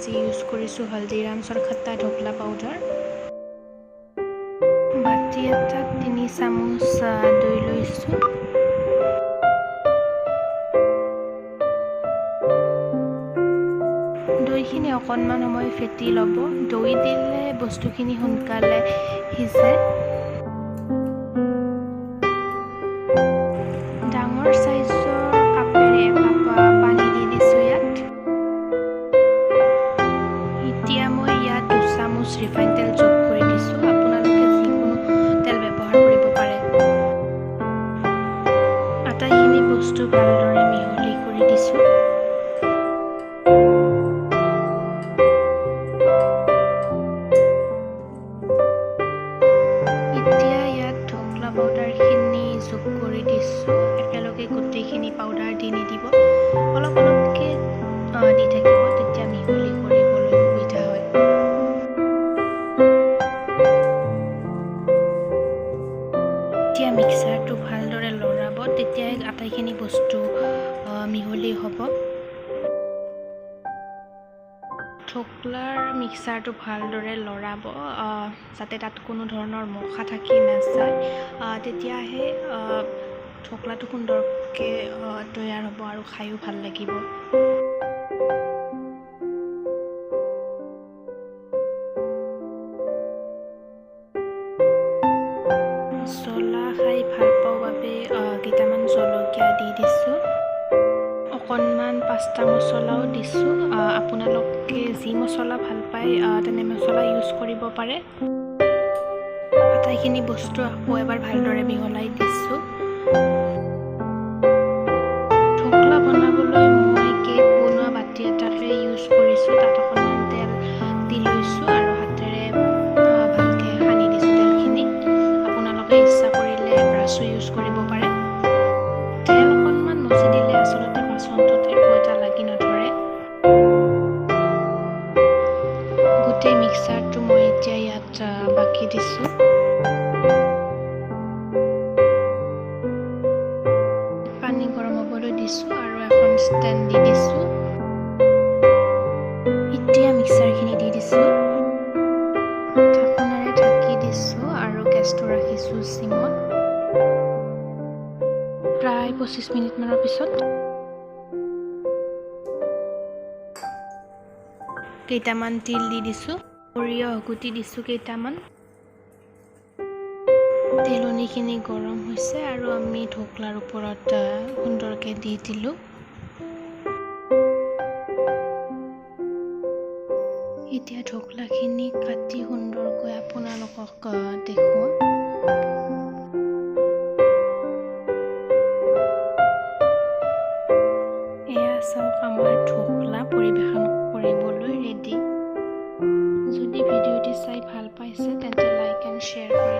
আজি ইউজ কৰিছোঁ হলদিৰামছৰ খট্টা ঢোকলা পাউডাৰ। বাতি এটাত 3 চামুচ দৈ লৈছোঁ। দৈখিনি অকণমান সময় ফেটি ল'ব। দৈ দিলে বস্তুখিনি সোনকালে সিজে। ডাঙৰ চাইজৰ কাপেৰে একাপ পানী দি দিছোঁ ইয়াত। এতিয়া মই ইয়াত 2 চামুচ ৰিফাইন তেল যোগ কৰি দিছোঁ। আপোনালোকে যিকোনো তেল ব্যৱহাৰ কৰিব পাৰে। আটাইখিনি বস্তু ভালদৰে মিহলি কৰি দিছোঁ। এতিয়া ইয়াত ঢোকলা পাউডাৰখিনি যোগ কৰি দিছোঁ। একেলগে গোটেইখিনি পাউডাৰ দি নিদিব, অলপ অলপকৈ দি থাকিব, তেতিয়া মিহলি কৰিবলৈ সুবিধা হয়। এতিয়া মিক্সাৰটো ভালদৰে লৰাব, তেতিয়াই আটাইখিনি বস্তু মিহলি হ'ব। ঢোকলাৰ মিক্সাৰটো ভালদৰে লৰাব, যাতে তাত কোনো ধৰণৰ মখা থাকি নাযায়। তেতিয়াহে ঢোকলাটো সুন্দৰকৈ তৈয়াৰ হ'ব আৰু খায়ো ভাল লাগিব। জ্বলা খাই ভাল পাওঁ বাবে কেইটামান জলকীয়া দি দিছোঁ। অকণমান পাঁচটা মছলাও দিছোঁ। আপোনালোকে যি মছলা ভাল পায় তেনে মছলা ইউজ কৰিব পাৰে। আটাইখিনি বস্তু আকৌ এবাৰ ভালদৰে মিহলাই দিছোঁ। ঢোকলা বনাবলৈ মই কেক বনোৱা বাতি এটাকে ইউজ কৰিছোঁ। তাত অকণমান তেল দি লৈছোঁ আৰু হাতেৰে ভালকৈ সানি দিছোঁ তেলখিনি। আপোনালোকে ইচ্ছা কৰিলে ব্ৰাছো ইউজ কৰিব পাৰে। তেল অকণমান মচি দিলে আচলতে বাচনটোত একো এটা লাগি নধৰে। গোটেই মিক্সাৰটো মই এতিয়া ইয়াত বাকি দিছোঁ। পানী গৰম হ'বলৈ দিছোঁ আৰু এখন ষ্টেণ্ড দি দিছোঁ। এতিয়া মিক্সাৰখিনি দি দিছোঁ। ঢাকোনেৰে ঢাকি দিছোঁ আৰু গেছটো ৰাখিছোঁ চিমত। প্ৰায় 25 মিনিটমানৰ পিছত কেইটামান তিল দি দিছোঁ। সৰিয়হ গুটি দিছোঁ কেইটামান। তেলনিখিনি গৰম হৈছে আৰু আমি ঢোকলাৰ ওপৰত সুন্দৰকৈ দি দিলোঁ। এতিয়া ঢোকলাখিনি কাটি সুন্দৰকৈ আপোনালোকক দেখুৱাম। এয়া চাওক, আমাৰ ঢোকলা পৰিৱেশন কৰিবলৈ ৰেডি। যদি ভিডিঅ'টি চাই ভাল পাইছে তেন্তে লাইক এণ্ড শ্বেয়াৰ কৰি